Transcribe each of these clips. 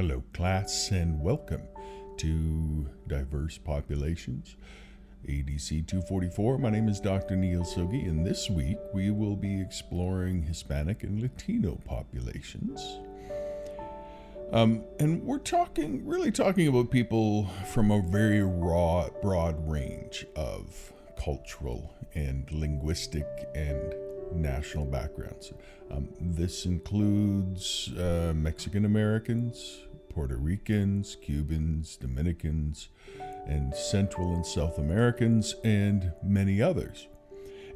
Hello, class, and welcome to Diverse Populations, ADC 244. My name is Dr. Neil Soggie, and this week we will be exploring Hispanic and Latino populations. And we're really talking about people from a very broad range of cultural and linguistic and national backgrounds. This includes Mexican Americans, Puerto Ricans, Cubans, Dominicans, and Central and South Americans, and many others.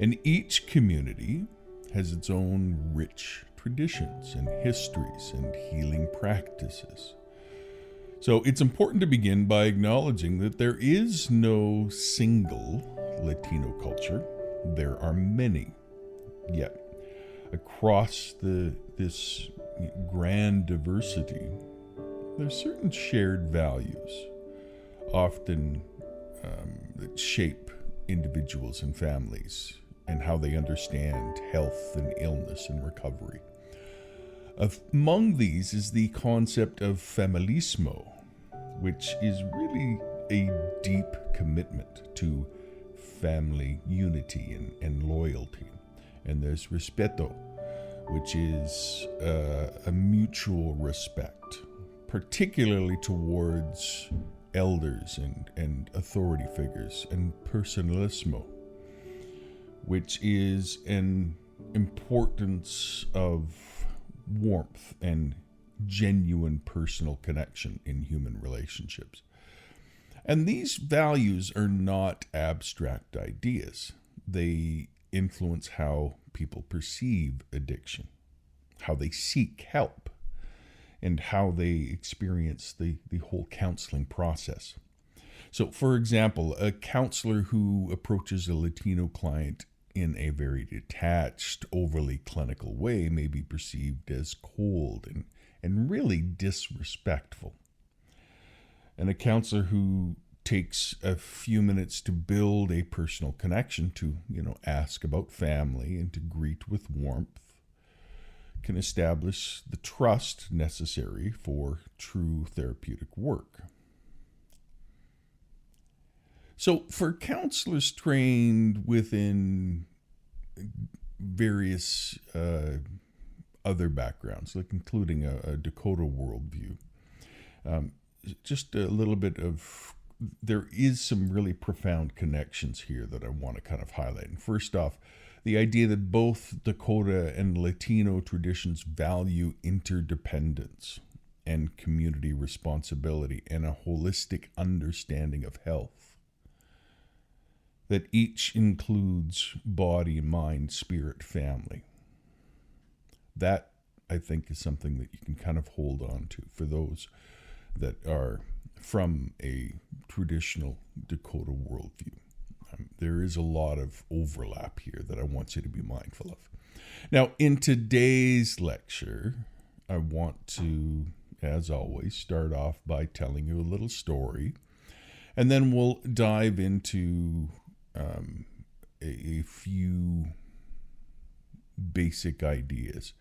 And each community has its own rich traditions and histories and healing practices. So it's important to begin by acknowledging that there is no single Latino culture. There are many. Yet, across this grand diversity, there's certain shared values, often that shape individuals and families and how they understand health and illness and recovery. Among these is the concept of familismo, which is really a deep commitment to family unity and loyalty. And there's respeto, which is a mutual respect, particularly towards elders and authority figures, and personalismo, which is an importance of warmth and genuine personal connection in human relationships. And these values are not abstract ideas. They influence how people perceive addiction, how they seek help, and how they experience the whole counseling process. So, for example, a counselor who approaches a Latino client in a very detached, overly clinical way may be perceived as cold and really disrespectful. And a counselor who takes a few minutes to build a personal connection, to ask about family and to greet with warmth, can establish the trust necessary for true therapeutic work. So for counselors trained within various other backgrounds, like including a Dakota worldview, just a little bit of there is some really profound connections here that I want to kind of highlight. And first off, the idea that both Dakota and Latino traditions value interdependence and community responsibility and a holistic understanding of health. That each includes body, mind, spirit, family. That, I think, is something that you can kind of hold on to for those that are from a traditional Dakota worldview. There is a lot of overlap here that I want you to be mindful of. Now, in today's lecture, I want to, as always, start off by telling you a little story, and then we'll dive into a few basic ideas.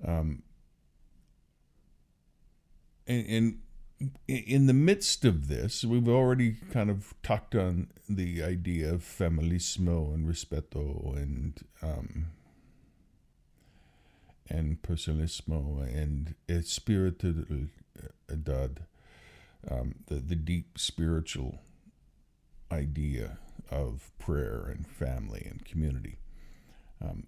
And in the midst of this, we've already kind of tucked on the idea of familismo and respeto and personalismo and espiritualidad, the deep spiritual idea of prayer and family and community.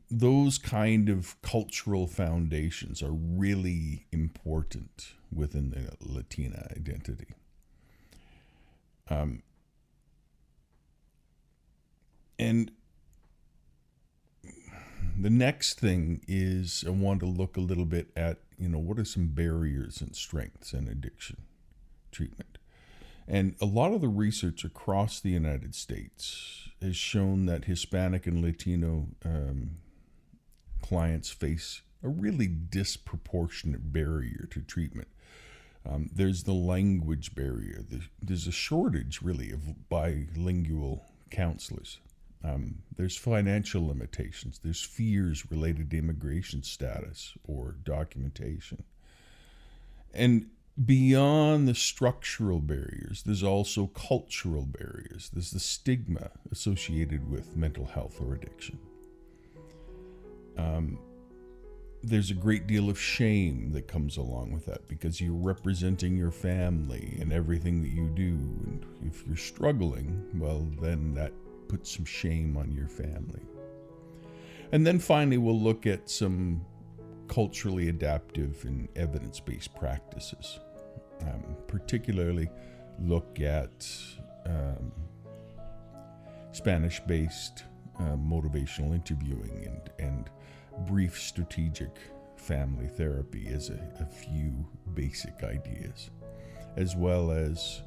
Those kind of cultural foundations are really important within the Latina identity. And the next thing is I want to look a little bit at, what are some barriers and strengths in addiction treatment. And a lot of the research across the United States has shown that Hispanic and Latino clients face a really disproportionate barrier to treatment. There's the language barrier. There's a shortage, really, of bilingual counselors. There's financial limitations. There's fears related to immigration status or documentation. And beyond the structural barriers, there's also cultural barriers. There's the stigma associated with mental health or addiction. There's a great deal of shame that comes along with that because you're representing your family and everything that you do. And if you're struggling, well, then that puts some shame on your family. And then finally, we'll look at some culturally adaptive and evidence-based practices. Particularly look at Spanish-based motivational interviewing and brief strategic family therapy as a few basic ideas, as well as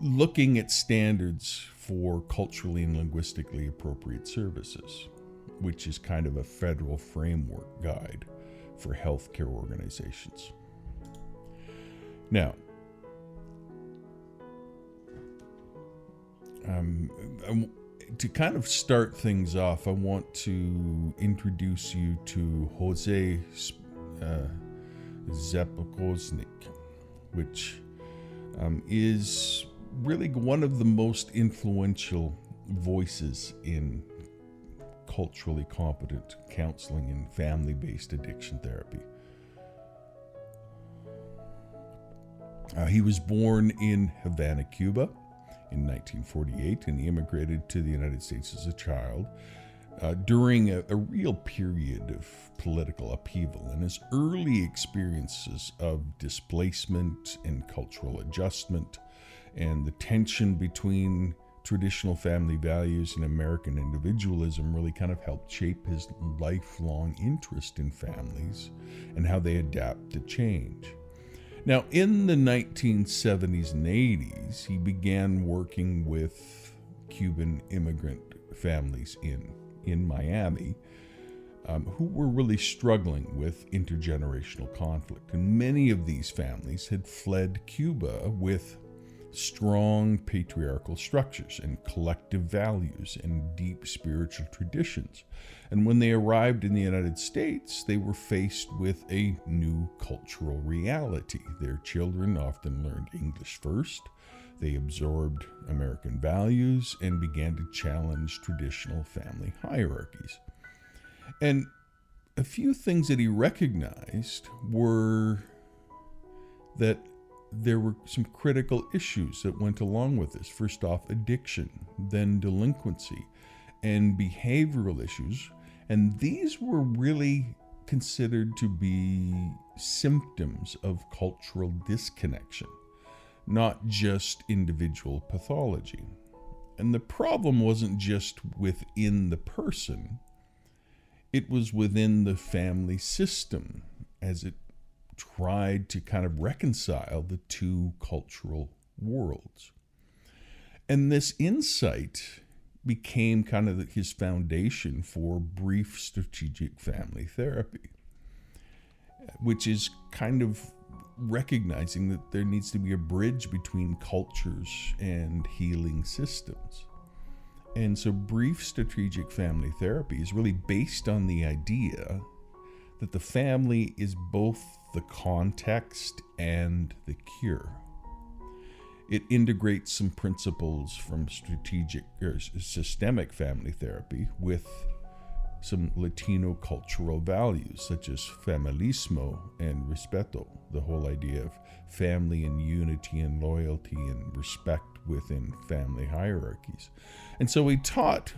looking at standards for culturally and linguistically appropriate services, which is kind of a federal framework guide for healthcare organizations. Now, to kind of start things off, I want to introduce you to Jose Zapokosnik, which is really one of the most influential voices in culturally competent counseling and family-based addiction therapy. He was born in Havana, Cuba in 1948, and he immigrated to the United States as a child during a real period of political upheaval. And his early experiences of displacement and cultural adjustment and the tension between traditional family values and American individualism really kind of helped shape his lifelong interest in families and how they adapt to change. Now, in the 1970s and 80s, he began working with Cuban immigrant families in Miami who were really struggling with intergenerational conflict. And many of these families had fled Cuba with strong patriarchal structures and collective values and deep spiritual traditions. And when they arrived in the United States, they were faced with a new cultural reality. Their children often learned English first. They absorbed American values and began to challenge traditional family hierarchies. And a few things that he recognized were that there were some critical issues that went along with this. First off, addiction, then delinquency, and behavioral issues. And these were really considered to be symptoms of cultural disconnection, not just individual pathology. And the problem wasn't just within the person, it was within the family system as it tried to kind of reconcile the two cultural worlds. And this insight became kind of his foundation for brief strategic family therapy, which is kind of recognizing that there needs to be a bridge between cultures and healing systems. And so brief strategic family therapy is really based on the idea that the family is both the context and the cure. It integrates some principles from strategic or systemic family therapy with some Latino cultural values such as familismo and respeto, the whole idea of family and unity and loyalty and respect within family hierarchies. And so he taught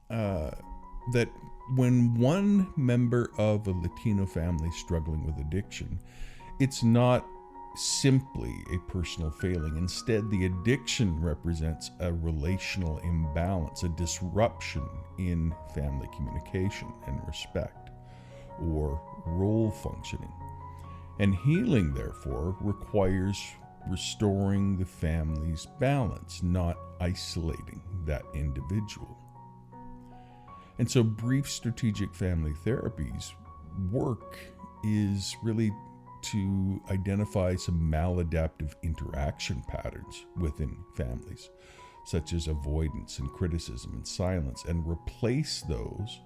that when one member of a Latino family struggling with addiction, it's not simply a personal failing. Instead, the addiction represents a relational imbalance, a disruption in family communication and respect, or role functioning. And healing, therefore, requires restoring the family's balance, not isolating that individual. And so brief strategic family therapy's work is really to identify some maladaptive interaction patterns within families, such as avoidance and criticism and silence, and replace those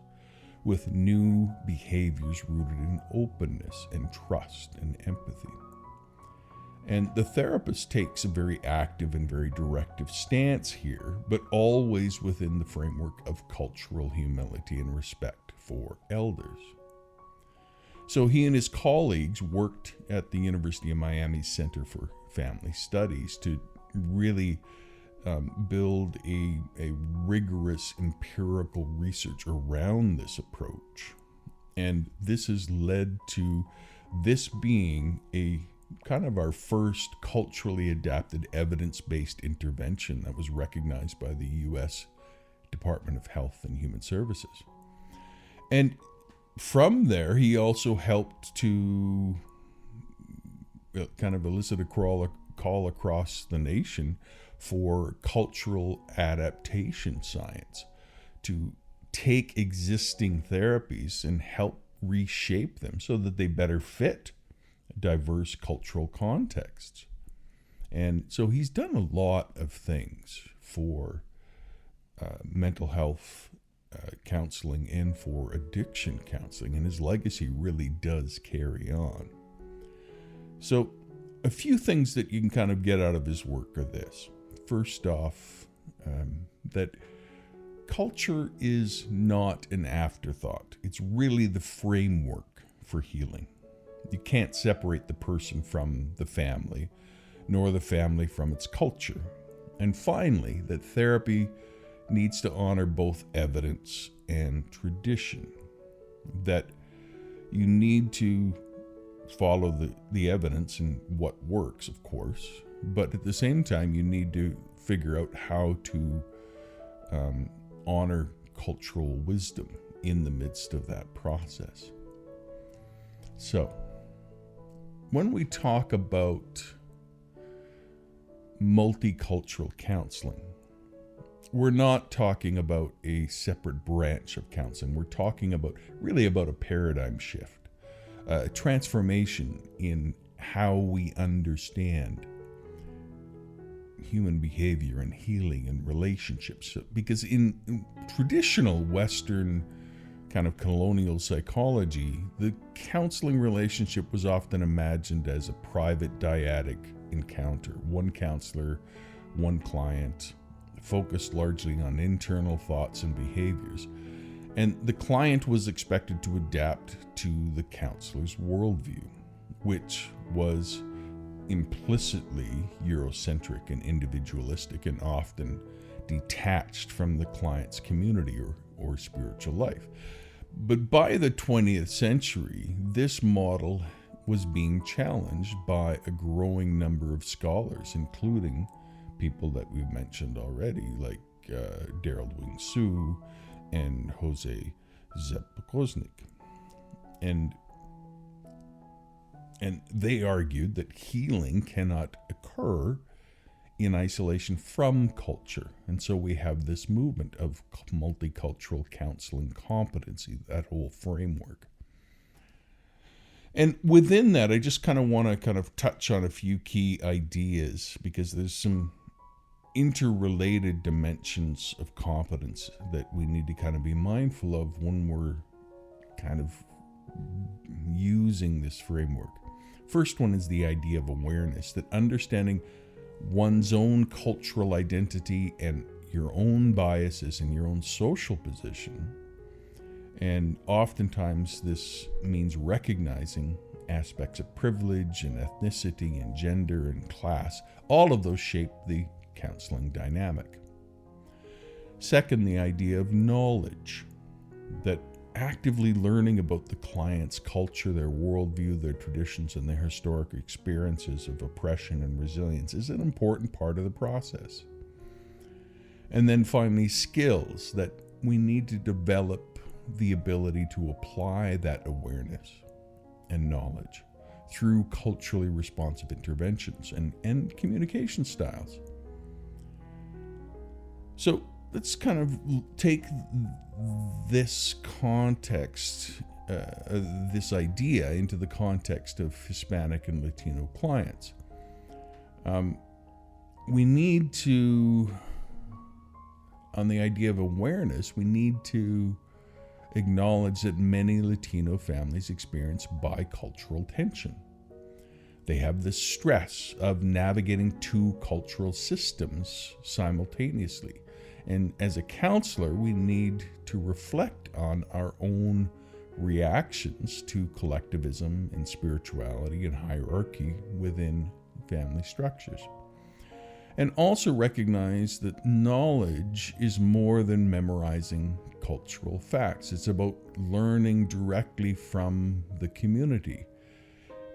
with new behaviors rooted in openness and trust and empathy. And the therapist takes a very active and very directive stance here, but always within the framework of cultural humility and respect for elders. So he and his colleagues worked at the University of Miami's Center for Family Studies to really build a rigorous empirical research around this approach. And this has led to this being a kind of our first culturally adapted evidence-based intervention that was recognized by the U.S. Department of Health and Human Services. And from there, he also helped to kind of elicit a call across the nation for cultural adaptation science to take existing therapies and help reshape them so that they better fit diverse cultural contexts. And so he's done a lot of things for mental health counseling and for addiction counseling, and his legacy really does carry on. So a few things that you can kind of get out of his work are this. First off, that culture is not an afterthought. It's really the framework for healing. You can't separate the person from the family, nor the family from its culture. And finally, that therapy needs to honor both evidence and tradition. That you need to follow the evidence and what works, of course, but at the same time, you need to figure out how to honor cultural wisdom in the midst of that process. So, when we talk about multicultural counseling, we're not talking about a separate branch of counseling. We're talking about really about a paradigm shift, a transformation in how we understand human behavior and healing and relationships. Because in traditional Western kind of colonial psychology, the counseling relationship was often imagined as a private dyadic encounter. One counselor, one client, focused largely on internal thoughts and behaviors. And the client was expected to adapt to the counselor's worldview, which was implicitly Eurocentric and individualistic and often detached from the client's community or spiritual life. But by the 20th century, this model was being challenged by a growing number of scholars, including people that we've mentioned already, like Daryl Wing Su and Jose Zepkoznik. And they argued that healing cannot occur in isolation from culture. And so we have this movement of multicultural counseling competency, that whole framework. And within that, I just kind of want to touch on a few key ideas, because there's some interrelated dimensions of competence that we need to kind of be mindful of when we're kind of using this framework. First one is the idea of awareness, that understanding one's own cultural identity and your own biases and your own social position. And oftentimes this means recognizing aspects of privilege and ethnicity and gender and class. All of those shape the counseling dynamic. Second, the idea of knowledge, that actively learning about the client's culture, their worldview, their traditions, and their historic experiences of oppression and resilience is an important part of the process. And then finally, skills, that we need to develop the ability to apply that awareness and knowledge through culturally responsive interventions and communication styles. So let's kind of take this context, this idea, into the context of Hispanic and Latino clients. We need to, on the idea of awareness, we need to acknowledge that many Latino families experience bicultural tension. They have the stress of navigating two cultural systems simultaneously. And as a counselor, we need to reflect on our own reactions to collectivism and spirituality and hierarchy within family structures. And also recognize that knowledge is more than memorizing cultural facts. It's about learning directly from the community.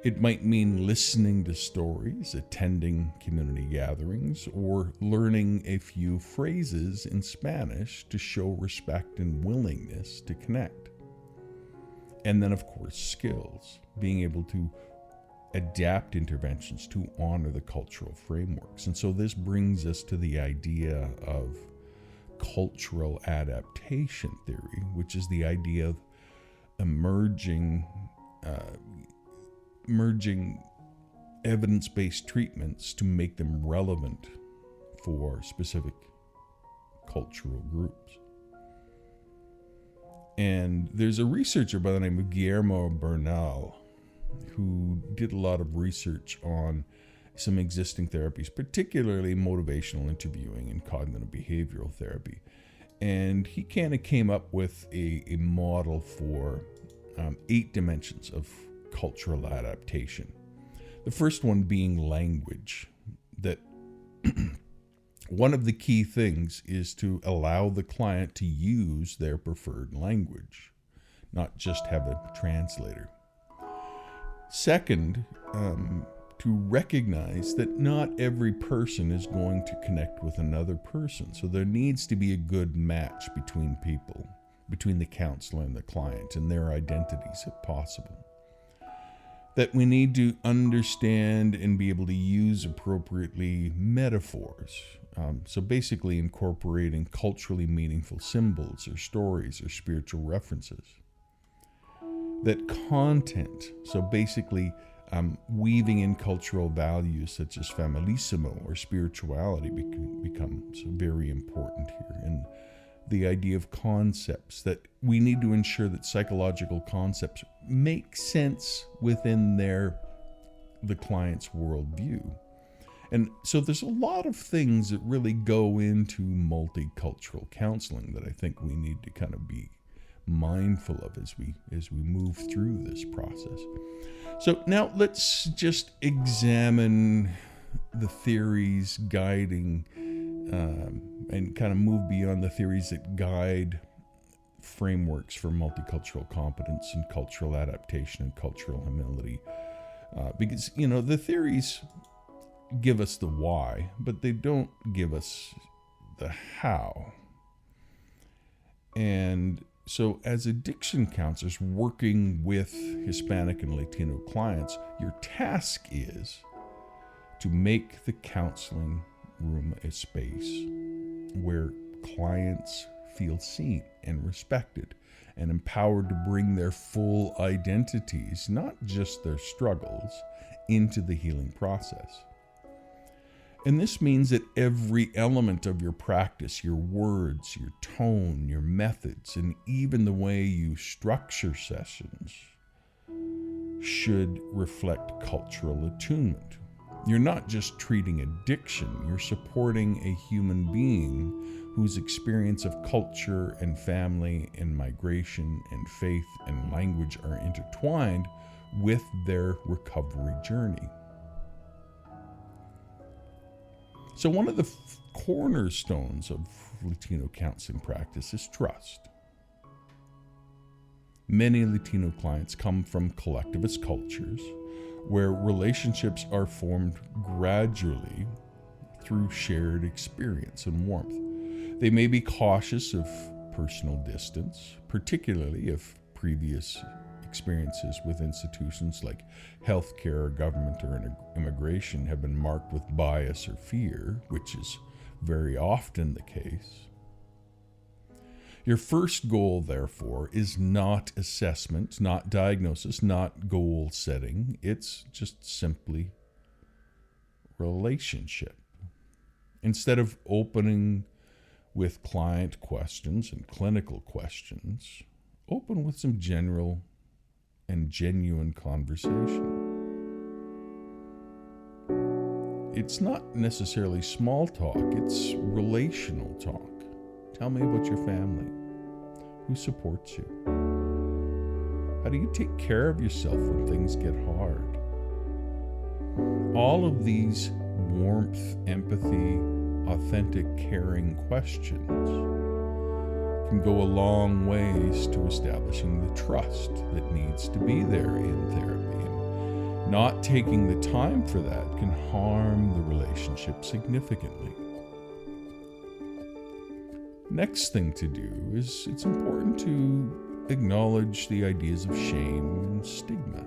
It might mean listening to stories, attending community gatherings, or learning a few phrases in Spanish to show respect and willingness to connect. And then, of course, skills, being able to adapt interventions to honor the cultural frameworks. And so this brings us to the idea of cultural adaptation theory, which is the idea of merging evidence-based treatments to make them relevant for specific cultural groups. And there's a researcher by the name of Guillermo Bernal who did a lot of research on some existing therapies, particularly motivational interviewing and cognitive behavioral therapy. And he kind of came up with a model for 8 dimensions of cultural adaptation. The first one being language, that one of the key things is to allow the client to use their preferred language, not just have a translator. Second, to recognize that not every person is going to connect with another person. So there needs to be a good match between people, between the counselor and the client and their identities if possible. That we need to understand and be able to use appropriately metaphors. So basically incorporating culturally meaningful symbols or stories or spiritual references. That content, so basically weaving in cultural values such as familisimo or spirituality becomes very important here. And the idea of concepts, that we need to ensure that psychological concepts make sense within the client's worldview. And so there's a lot of things that really go into multicultural counseling that I think we need to kind of be mindful of as we move through this process. So now let's just examine the theories guiding and kind of move beyond the theories that guide frameworks for multicultural competence and cultural adaptation and cultural humility. Because, the theories give us the why, but they don't give us the how. And so as addiction counselors working with Hispanic and Latino clients, your task is to make the counseling room a space where clients feel seen and respected and empowered to bring their full identities, not just their struggles, into the healing process. And this means that every element of your practice, your words, your tone, your methods, and even the way you structure sessions should reflect cultural attunement. You're not just treating addiction, you're supporting a human being whose experience of culture and family and migration and faith and language are intertwined with their recovery journey. So one of the cornerstones of Latino counseling practice is trust. Many Latino clients come from collectivist cultures where relationships are formed gradually through shared experience and warmth. They may be cautious of personal distance, particularly if previous experiences with institutions like healthcare, government, or immigration have been marked with bias or fear, which is very often the case. Your first goal, therefore, is not assessment, not diagnosis, not goal setting. It's just simply relationship. Instead of opening with client questions and clinical questions, open with some general and genuine conversation. it's not necessarily small talk, it's relational talk. Tell me about your family. Who supports you? How do you take care of yourself when things get hard? All of these warmth, empathy, authentic, caring questions can go a long ways to establishing the trust that needs to be there in therapy. And not taking the time for that can harm the relationship significantly. Next thing to do is it's important to acknowledge the ideas of shame and stigma.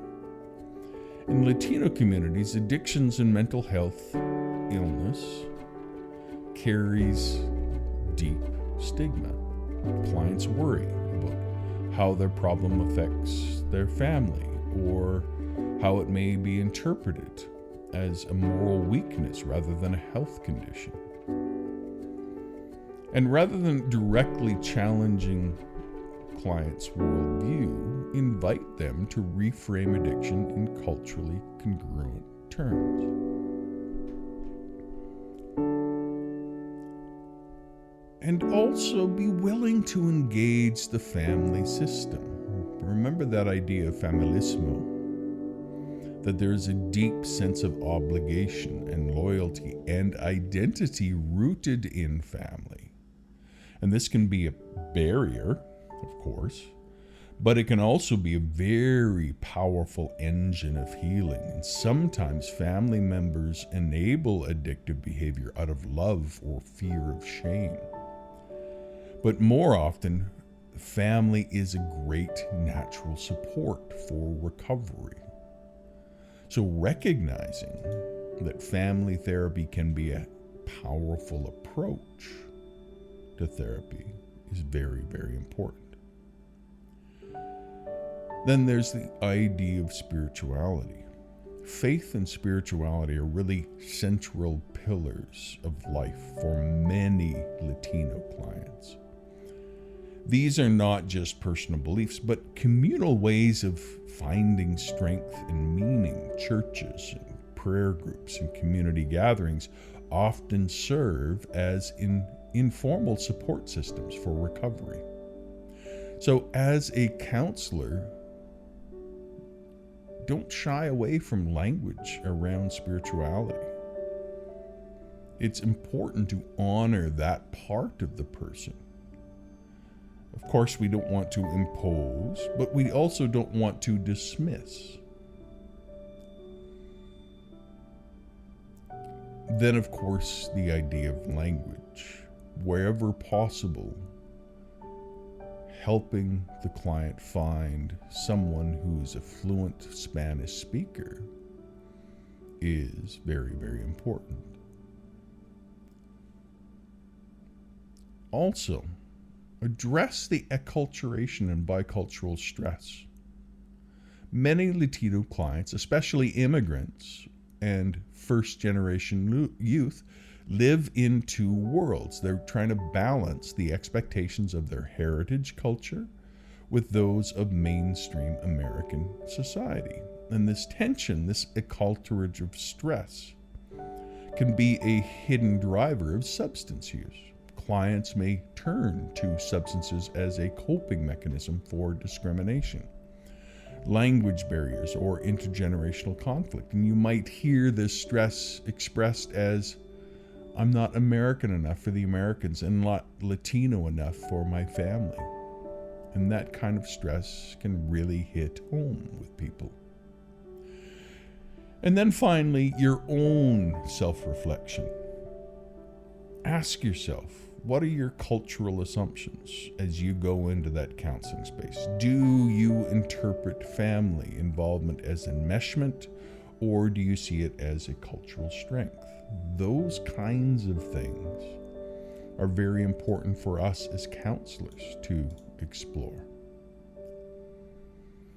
In Latino communities, addictions and mental health illness carries deep stigma. Clients worry about how their problem affects their family or how it may be interpreted as a moral weakness rather than a health condition. And rather than directly challenging clients' worldview, invite them to reframe addiction in culturally congruent terms. And also be willing to engage the family system. Remember that idea of familismo, that there's a deep sense of obligation and loyalty and identity rooted in family. And this can be a barrier, of course, but it can also be a very powerful engine of healing. And sometimes family members enable addictive behavior out of love or fear of shame. But more often, family is a great natural support for recovery. So recognizing that family therapy can be a powerful approach to therapy is very, very important. Then there's the idea of spirituality. Faith and spirituality are really central pillars of life for many Latino clients. These are not just personal beliefs, but communal ways of finding strength and meaning. Churches and prayer groups and community gatherings often serve as informal support systems for recovery. So as a counselor, don't shy away from language around spirituality. It's important to honor that part of the person. Of course, we don't want to impose, but we also don't want to dismiss. Then, of course, the idea of language. Wherever possible, helping the client find someone who's a fluent Spanish speaker is very, very important. Also, address the acculturation and bicultural stress. Many Latino clients, especially immigrants and first-generation youth, live in two worlds. They're trying to balance the expectations of their heritage culture with those of mainstream American society. And this tension, this acculturage of stress, can be a hidden driver of substance use. Clients may turn to substances as a coping mechanism for discrimination, language barriers, or intergenerational conflict. And you might hear this stress expressed as, I'm not American enough for the Americans and not Latino enough for my family. And that kind of stress can really hit home with people. And then finally, your own self-reflection. Ask yourself, what are your cultural assumptions as you go into that counseling space? Do you interpret family involvement as enmeshment, or do you see it as a cultural strength? Those kinds of things are very important for us as counselors to explore.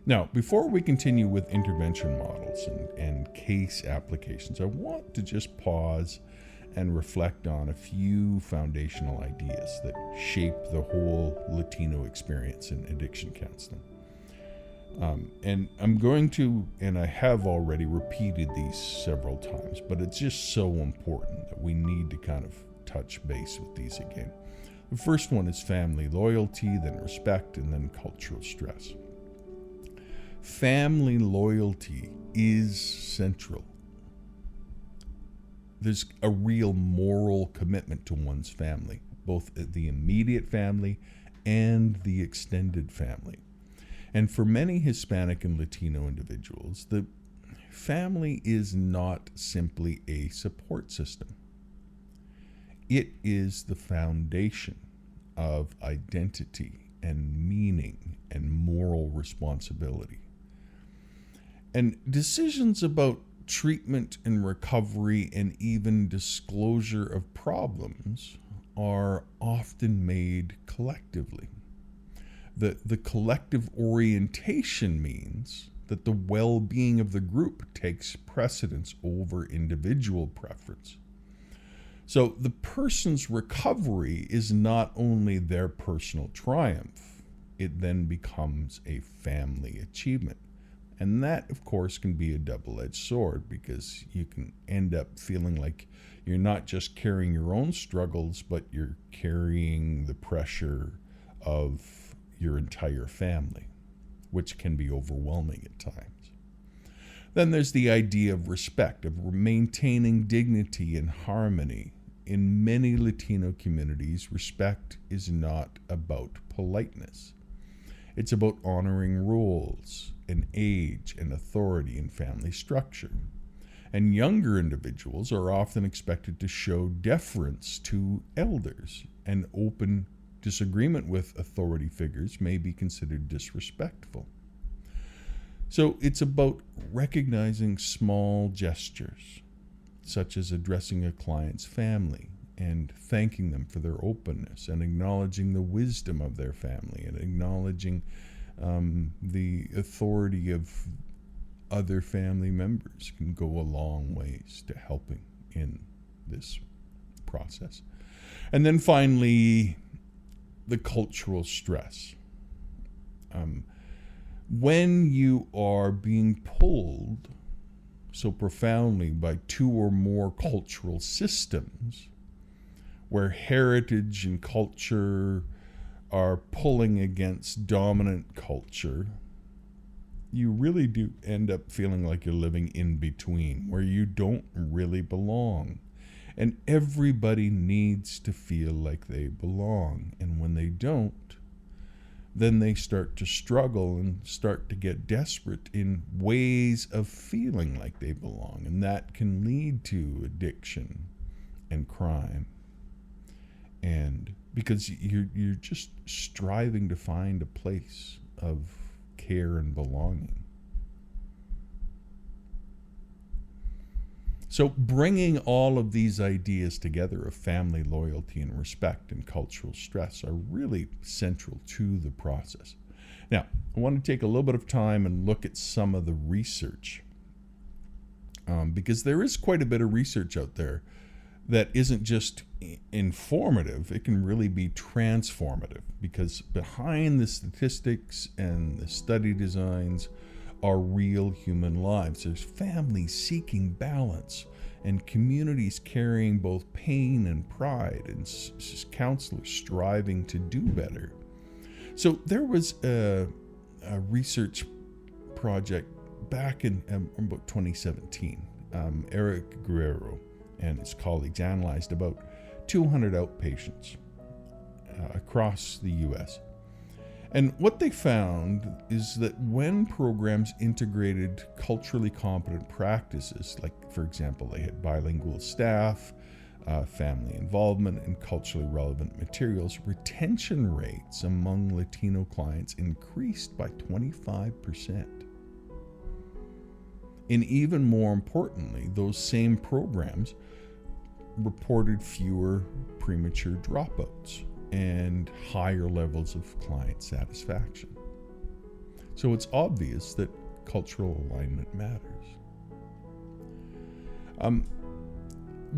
Now, before we continue with intervention models and case applications, I want to just pause and reflect on a few foundational ideas that shape the whole Latino experience in addiction counseling. And I'm going to, and I have already repeated these several times, but it's just so important that we need to kind of touch base with these again. The first one is family loyalty, then respect, and then cultural stress. Family loyalty is central. There's a real moral commitment to one's family, both the immediate family and the extended family. And for many Hispanic and Latino individuals, the family is not simply a support system. It is the foundation of identity and meaning and moral responsibility. And decisions about treatment and recovery and even disclosure of problems are often made collectively. The collective orientation means that the well-being of the group takes precedence over individual preference. So the person's recovery is not only their personal triumph, it then becomes a family achievement. And that, of course, can be a double-edged sword, because you can end up feeling like you're not just carrying your own struggles, but you're carrying the pressure of your entire family, which can be overwhelming at times. Then there's the idea of respect, of maintaining dignity and harmony. In many Latino communities, respect is not about politeness. It's about honoring rules and age and authority in family structure. And younger individuals are often expected to show deference to elders, and open disagreement with authority figures may be considered disrespectful. So it's about recognizing small gestures, such as addressing a client's family and thanking them for their openness, and acknowledging the wisdom of their family, and acknowledging the authority of other family members can go a long ways to helping in this process. And then finally, the cultural stress. When you are being pulled so profoundly by two or more cultural systems, where heritage and culture are pulling against dominant culture, you really do end up feeling like you're living in between, where you don't really belong. And everybody needs to feel like they belong. And when they don't, then they start to struggle and start to get desperate in ways of feeling like they belong. And that can lead to addiction and crime. And because you're just striving to find a place of care and belonging. So bringing all of these ideas together of family loyalty and respect and cultural stress are really central to the process. Now, I want to take a little bit of time and look at some of the research, because there is quite a bit of research out there that isn't just informative, it can really be transformative, because behind the statistics and the study designs are real human lives. There's families seeking balance, and communities carrying both pain and pride, and counselors striving to do better. So there was a research project back in about 2017. Eric Guerrero and his colleagues analyzed about 200 outpatients across the U.S. And what they found is that when programs integrated culturally competent practices, like, for example, they had bilingual staff, family involvement, and culturally relevant materials, retention rates among Latino clients increased by 25%. And even more importantly, those same programs reported fewer premature dropouts and higher levels of client satisfaction. So it's obvious that cultural alignment matters.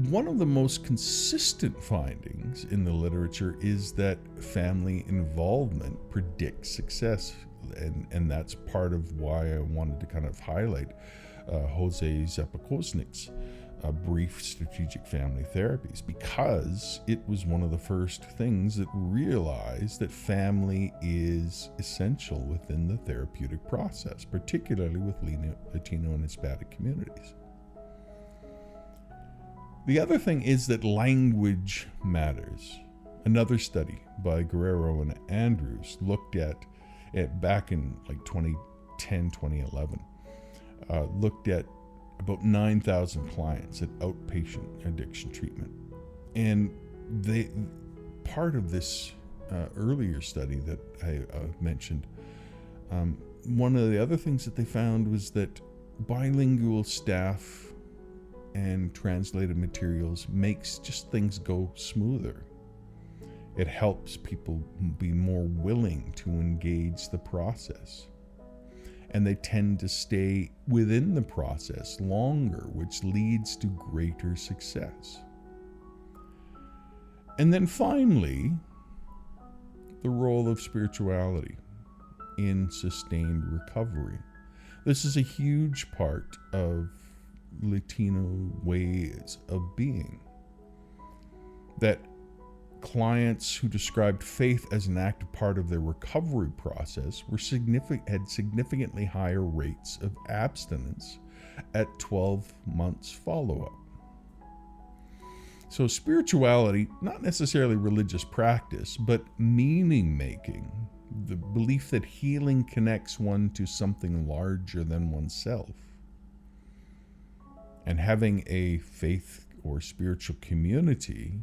One of the most consistent findings in the literature is that family involvement predicts success. And that's part of why I wanted to kind of highlight Jose Zapokosnik's brief strategic family therapies, because it was one of the first things that realized that family is essential within the therapeutic process, particularly with Latino and Hispanic communities. The other thing is that language matters. Another study by Guerrero and Andrews looked at back in like 2010, 2011, looked at about 9,000 clients at outpatient addiction treatment. And part of this earlier study that I mentioned, one of the other things that they found was that bilingual staff and translated materials makes just things go smoother. It helps people be more willing to engage the process. And they tend to stay within the process longer, which leads to greater success. And then finally, the role of spirituality in sustained recovery. This is a huge part of Latino ways of being. That clients who described faith as an active part of their recovery process had significantly higher rates of abstinence at 12 months follow-up. So spirituality, not necessarily religious practice, but meaning-making, the belief that healing connects one to something larger than oneself, and having a faith or spiritual community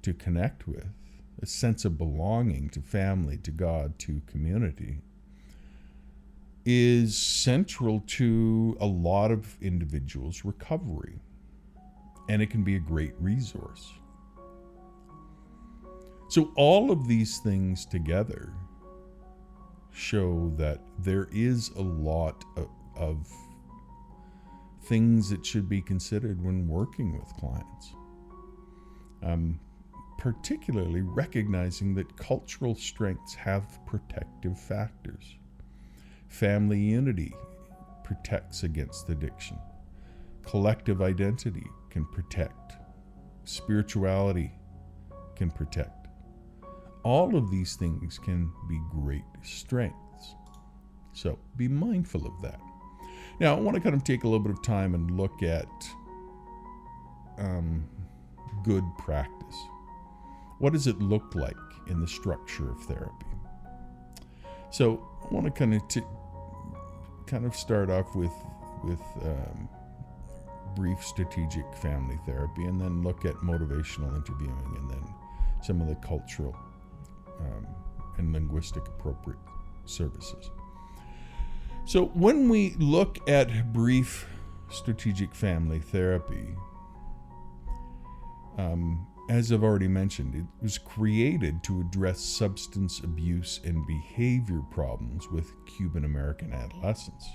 to connect with, a sense of belonging to family, to God, to community, is central to a lot of individuals' recovery. And it can be a great resource. So all of these things together show that there is a lot of things that should be considered when working with clients. Particularly recognizing that cultural strengths have protective factors. Family unity protects against addiction. Collective identity can protect. Spirituality can protect. All of these things can be great strengths. So be mindful of that. Now, I want to kind of take a little bit of time and look at good practice. What does it look like in the structure of therapy? So I want to kind of start off with brief strategic family therapy, and then look at motivational interviewing, and then some of the cultural and linguistic appropriate services. So when we look at brief strategic family therapy, as I've already mentioned, it was created to address substance abuse and behavior problems with Cuban American adolescents.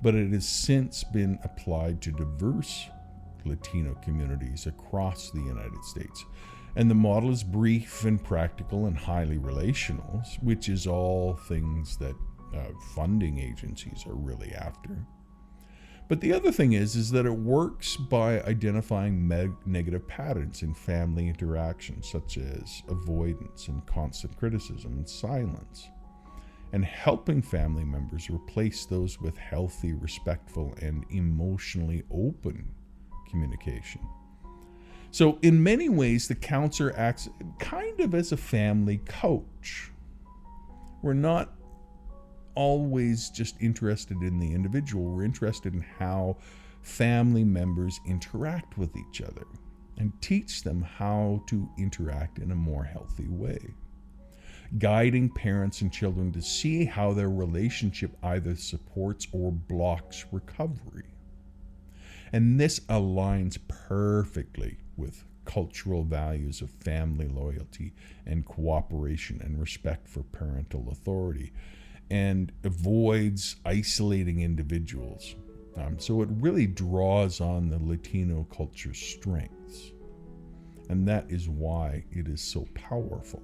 But it has since been applied to diverse Latino communities across the United States. And the model is brief and practical and highly relational, which is all things that funding agencies are really after. But the other thing is that it works by identifying negative patterns in family interaction, such as avoidance and constant criticism and silence, and helping family members replace those with healthy, respectful, and emotionally open communication. So in many ways, the counselor acts kind of as a family coach. We're not always just interested in the individual. We're interested in how family members interact with each other and teach them how to interact in a more healthy way. Guiding parents and children to see how their relationship either supports or blocks recovery. And this aligns perfectly with cultural values of family loyalty and cooperation and respect for parental authority, and avoids isolating individuals. So it really draws on the Latino culture's strengths. And that is why it is so powerful.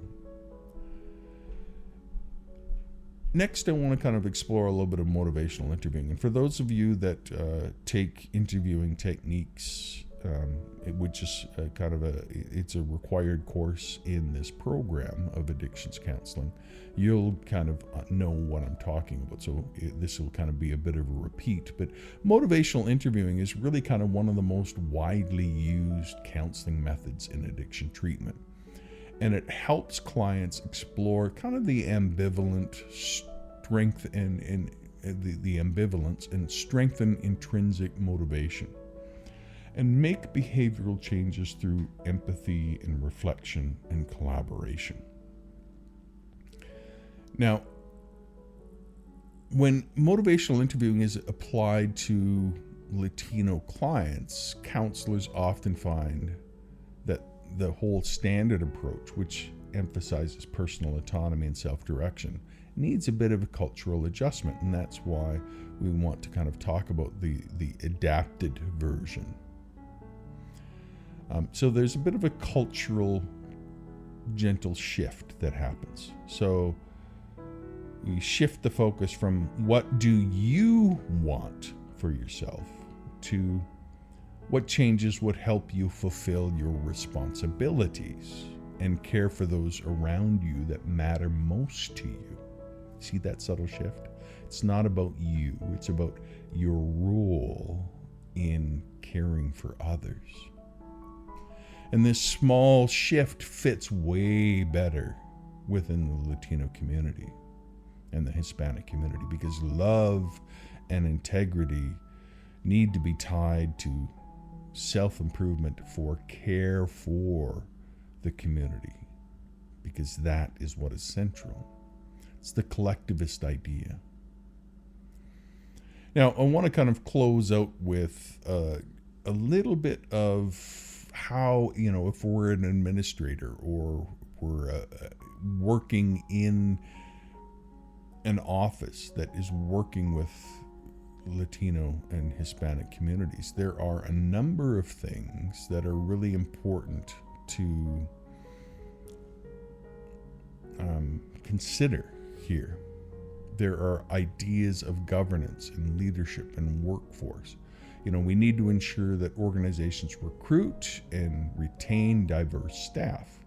Next, I want to kind of explore a little bit of motivational interviewing. And for those of you that take interviewing techniques, which is it's a required course in this program of addictions counseling, you'll kind of know what I'm talking about. So this will kind of be a bit of a repeat. But motivational interviewing is really kind of one of the most widely used counseling methods in addiction treatment. And it helps clients explore kind of the ambivalent strength and the ambivalence and strengthen intrinsic motivation and make behavioral changes through empathy and reflection and collaboration. Now, when motivational interviewing is applied to Latino clients, counselors often find that the whole standard approach, which emphasizes personal autonomy and self-direction, needs a bit of a cultural adjustment, and that's why we want to kind of talk about the adapted version. So there's a bit of a cultural gentle shift that happens. So we shift the focus from what do you want for yourself to what changes would help you fulfill your responsibilities and care for those around you that matter most to you. See that subtle shift? It's not about you, it's about your role in caring for others. And this small shift fits way better within the Latino community and the Hispanic community, because love and integrity need to be tied to self-improvement for care for the community, because that is what is central. It's the collectivist idea. Now, I want to kind of close out with a little bit of how, if we're an administrator or we're working in an office that is working with Latino and Hispanic communities, there are a number of things that are really important to consider here. There are ideas of governance and leadership and workforce. We need to ensure that organizations recruit and retain diverse staff,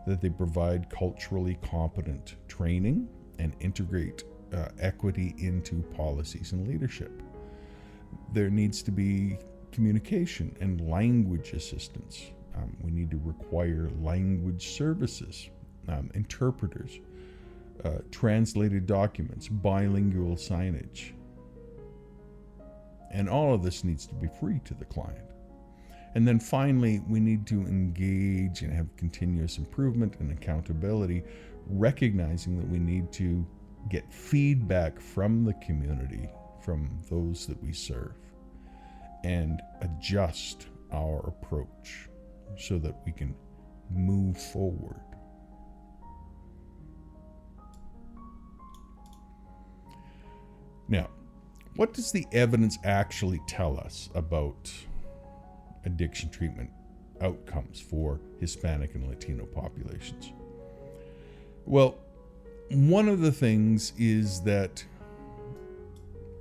that they provide culturally competent training and integrate equity into policies and leadership. There needs to be communication and language assistance. We need to require language services, interpreters, translated documents, bilingual signage. And all of this needs to be free to the client. And then finally, we need to engage and have continuous improvement and accountability, recognizing that we need to get feedback from the community, from those that we serve, and adjust our approach so that we can move forward. Now, what does the evidence actually tell us about addiction treatment outcomes for Hispanic and Latino populations? Well, one of the things is that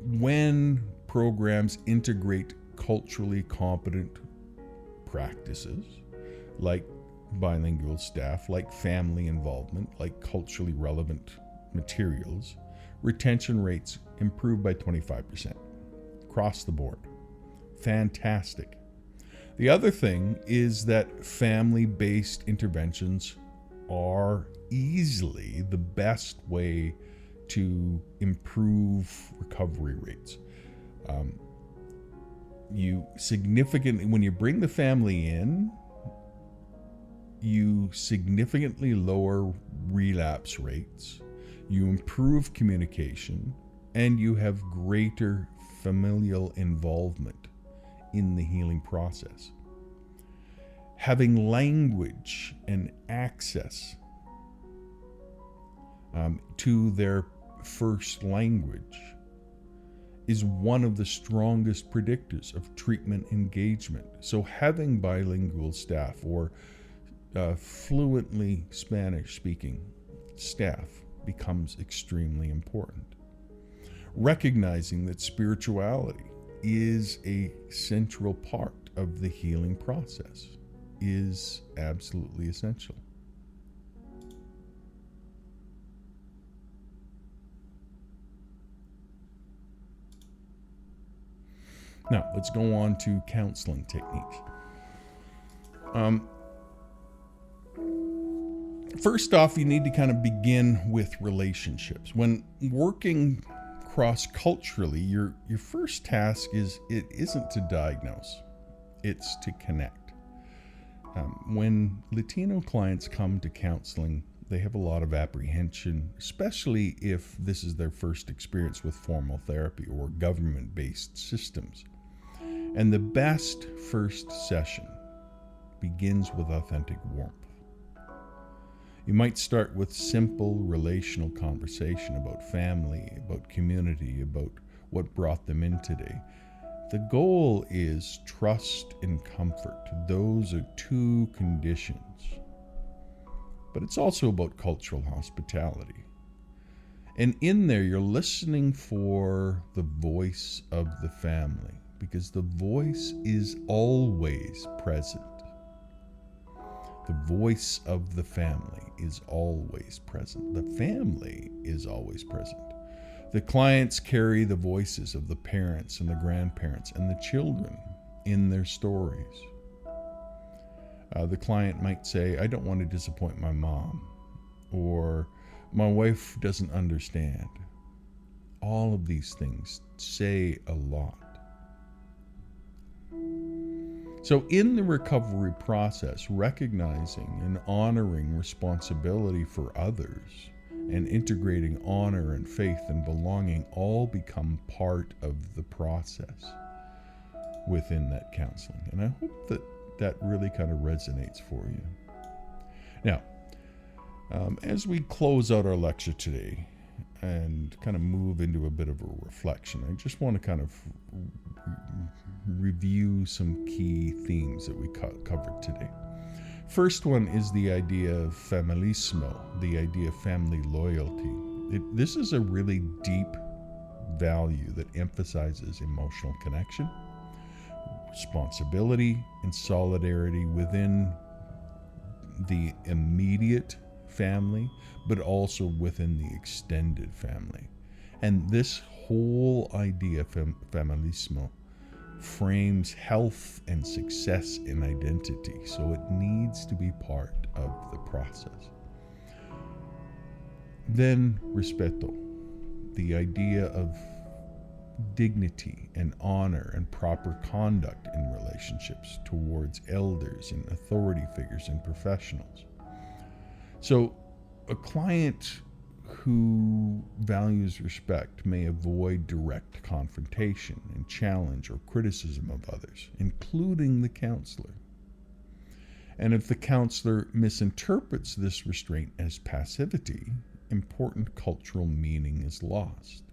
when programs integrate culturally competent practices, like bilingual staff, like family involvement, like culturally relevant materials, retention rates improve by 25% across the board. Fantastic. The other thing is that family-based interventions are easily the best way to improve recovery rates. When you bring the family in, you significantly lower relapse rates, you improve communication, and you have greater familial involvement in the healing process. Having language and access to their first language is one of the strongest predictors of treatment engagement. So having bilingual staff or fluently Spanish-speaking staff becomes extremely important. Recognizing that spirituality is a central part of the healing process is absolutely essential. Now, let's go on to counseling techniques. First off, you need to kind of begin with relationships. When working cross-culturally, your first task isn't to diagnose, it's to connect. When Latino clients come to counseling, they have a lot of apprehension, especially if this is their first experience with formal therapy or government-based systems. And the best first session begins with authentic warmth. You might start with simple relational conversation about family, about community, about what brought them in today. The goal is trust and comfort. Those are two conditions. But it's also about cultural hospitality. And in there, you're listening for the voice of the family, because the voice is always present. The voice of the family is always present. The family is always present. The clients carry the voices of the parents and the grandparents and the children in their stories. The client might say, I don't want to disappoint my mom, or my wife doesn't understand. All of these things say a lot. So in the recovery process, recognizing and honoring responsibility for others and integrating honor and faith and belonging all become part of the process within that counseling. And I hope that really kind of resonates for you. Now, as we close out our lecture today and kind of move into a bit of a reflection, I just want to kind of review some key themes that we covered today. First one is the idea of familismo, the idea of family loyalty. This is a really deep value that emphasizes emotional connection, responsibility, and solidarity within the immediate family, but also within the extended family. And this whole idea of familismo frames health and success in identity, so it needs to be part of the process. Then respeto, the idea of dignity and honor and proper conduct in relationships towards elders and authority figures and professionals. So a client who values respect may avoid direct confrontation and challenge or criticism of others, including the counselor. And if the counselor misinterprets this restraint as passivity, important cultural meaning is lost.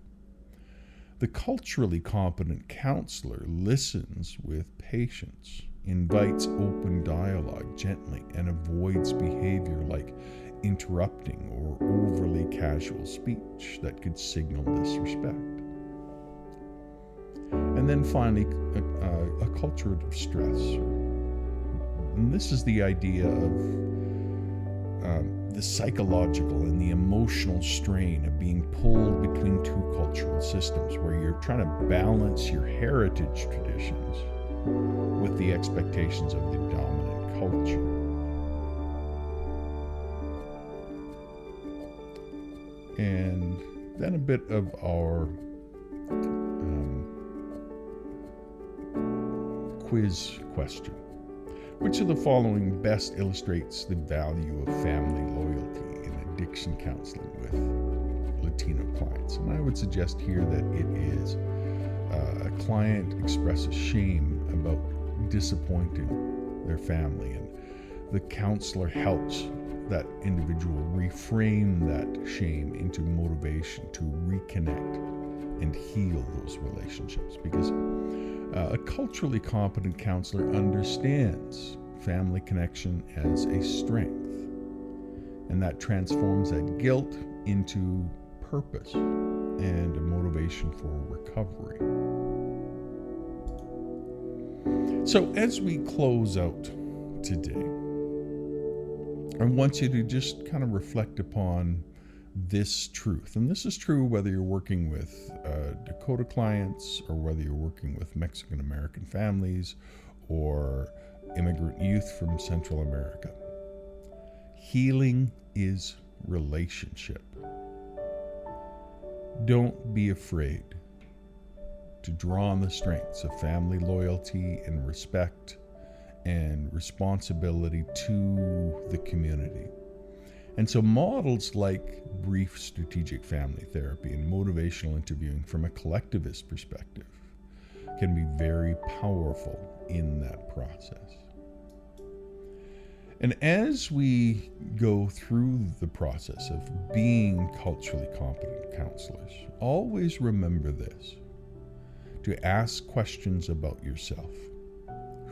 The culturally competent counselor listens with patience, invites open dialogue gently, and avoids behavior like interrupting or overly casual speech that could signal disrespect. And then finally, a culture of stress. And this is the idea of the psychological and the emotional strain of being pulled between two cultural systems, where you're trying to balance your heritage traditions with the expectations of the dominant culture. And then a bit of our quiz question. Which of the following best illustrates the value of family loyalty in addiction counseling with Latino clients? And I would suggest here that it is a client expresses shame about disappointing their family, and the counselor helps that individual reframe that shame into motivation to reconnect and heal those relationships, because a culturally competent counselor understands family connection as a strength, and that transforms that guilt into purpose and a motivation for recovery. So as we close out today, I want you to just kind of reflect upon this truth. And this is true whether you're working with Dakota clients or whether you're working with Mexican American families or immigrant youth from Central America. Healing is relationship. Don't be afraid to draw on the strengths of family loyalty and respect and responsibility to the community. And so models like brief strategic family therapy and motivational interviewing from a collectivist perspective can be very powerful in that process. And as we go through the process of being culturally competent counselors, always remember this: to ask questions about yourself.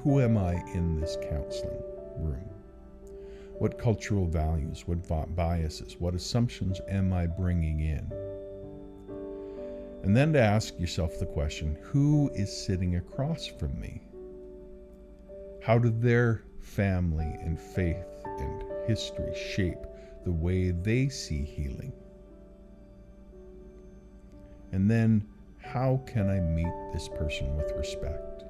Who am I in this counseling room? What cultural values, what biases, what assumptions am I bringing in? And then to ask yourself the question, who is sitting across from me? How do their family and faith and history shape the way they see healing? And then, how can I meet this person with respect?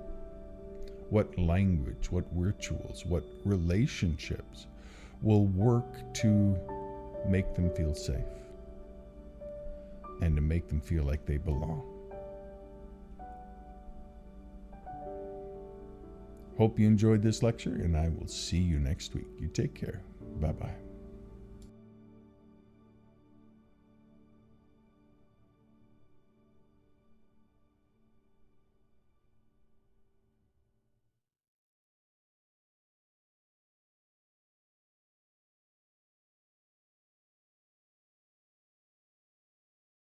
What language, what rituals, what relationships will work to make them feel safe and to make them feel like they belong? Hope you enjoyed this lecture, and I will see you next week. You take care. Bye-bye.